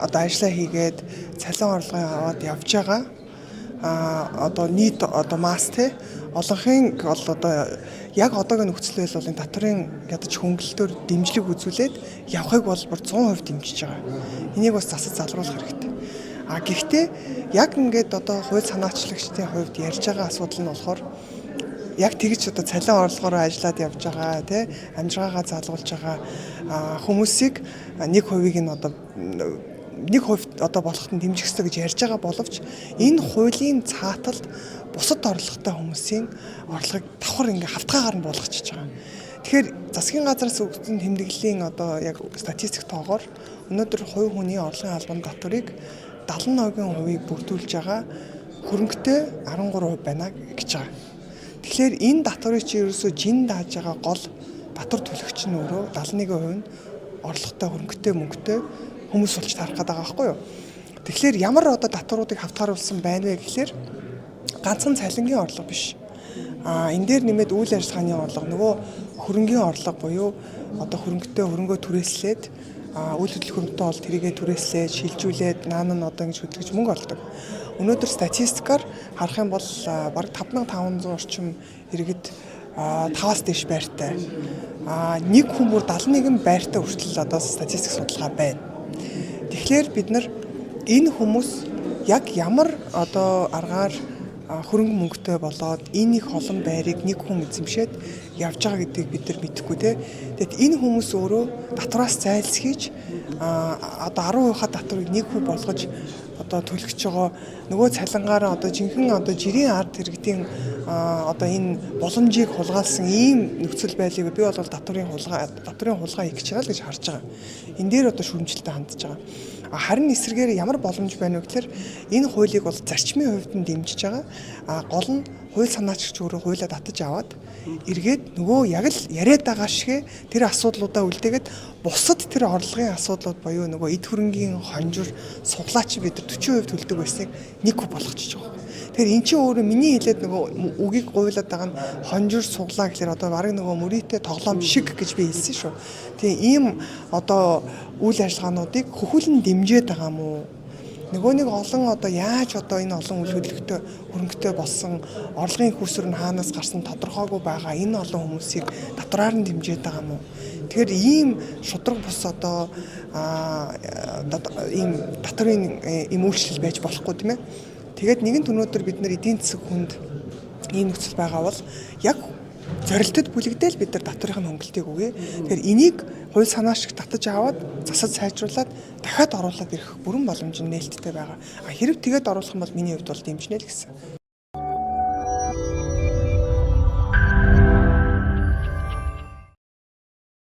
Одоо ажиллаа хийгээд цалин орлогын аваад явж байгаа. Одоо нийт одоо масс те олонхын бол одоо яг одоогийн нөхцөл байдал бол энэ татварын ядаж хөнгөлөлтөөр дэмжлэг үзүүлээд явахыг бол бүр 100% дэмжиж байгаа. Энийг бас засаж залруулах хэрэгтэй. Гэхдээ яг ингээд одоо хууль санаачлагчдын хувьд ярьж байгаа асуудал нь болохоор яг тэгж одоо цалин орлогоор ажиллаад явж байгаа тий амжиргаагаа залгуулж байгаа хүмүүсийг 1% нь одоо 1% одоо болоход нь дэмжих ёстой гэж ярьж байгаа боловч энэ хуулийн цааталд бусад орлоготой хүмүүсийн орлогыг давхар ингээ хавтгаагаар нь болгочихж байгаа. Тэгэхээр засгийн газраас өгсөн тэмдэглэлийн одоо яг статистик тоогоор өнөөдөр хувь хүний орлогын албан татварыг 71%-ийг бүрдүүлж байгаа хөрөнгөтэй 13% байна гэж байгаа. Тэгэхээр энэ татварыг чи ерөөсөө жин дааж байгаа гол татвар төлөгч нь өөрөө 71% нь орлоготой хөрөнгөтэй мөнгөтэй хүмүүс болж тарах гэдэг байгаа байхгүй юу. Тэгэхээр ямар одоо татваруудыг хавтгааруулсан байна вэ гэхээр ганцхан цалингийн орлого биш. Энэ дээр нэмээд үйл ажиллагааны орлого нөгөө хөрөнгийн орлого буюу одоо хөрөнгөө түрээслээд үйл хөдлөх хөрөнгөтэй бол тэрийгэ түрээслээд шилжүүлээд наан нь одоо ингэж хөдөлгөж мөнгө олдог. Өнөөдөр статистикаар харах юм бол бараг 5500 орчим иргэд 5-аас дээш байртай. Нэг хүн бүр 71 байртай хүртэл одоо статистик судалгаа байна. Тэгэхээр бид нар энэ хүмүүс яг ямар одоо аргаар хөрөнгө мөнгөтэй болоод энэ их олон байрыг нэг хүн эзэмшээд явж байгаа гэдгийг бид нар мэдэхгүй те. Тэгэд энэ хүмүүс өөрөө татвараас зайлсхийж одоо 10% татварыг 1% болгож одоо төлөгч байгаа нөгөө цалингаараа одоо жинхэнэ одоо жирийн ард иргэдийн одоо энэ боломжийг хулгайлсан ийм нөхцөл байдлыг би бол татварын хулгай хийх гэж байгаа л гэж харж байгаа. Энэ дээр одоо шүүмжлэлтэй хандж байгаа. Харин эсрэгээр ямар боломж байна вэ гэхээр энэ хуулийг бол зарчмын хувьд нь дэмжиж байгаа. Гол нь хууль санаачлагч өөрөө хуулиа татаж аваад эргээд нөгөө яг л яриад байгаа шиг тэр асуудлуудаа үлдээгээд бусад тэр орлогын асуудлууд буюу нөгөө эд хөрөнгийн хонжир суглаач бид нар 40% төлдөг байсныг 1% болгочихж байгаа. Тэгэхээр эн чинь өөрөө миний хэлээд нөгөө үгийг гуйлаад байгаа нь хонжир суглаа гэхээр одоо барыг нөгөө мөрийтэй тоглоом шиг гэж би хэлсэн шүү. Тэгээ ийм одоо үйл ажиллагаануудыг хөхүүлэн дэмжиж байгаа юм уу? Нөгөө нэг олон одоо яаж одоо энэ олон үйл хөдлөлтөй хөрөнгөтэй болсон орлогын хүүсвэр нь хаанаас гарсан тодорхойгүй байгаа энэ олон хүмүүсийг татвараар нь дэмжиж байгаа юм уу? Тэгэхээр ийм шудраг бус одоо ийм татварын ийм үйлчлэл байж болохгүй тийм ээ. Тэгээд нэгэн өнөөдөр бид нар эдийн засаг хүнд ийм нөхцөл байгаа бол яг зорилтод бүлэгдээл бид нар татварын хөнгөлтийг өгье. Тэгэхээр энийг хууль санаа шиг татаж аваад засаж сайжруулад дахиад оруулаад ирэх бүрэн боломж нь нээлттэй байгаа. Хэрэг тэгээд оруулах юм бол миний хувьд бол дэмжинэ л гэсэн.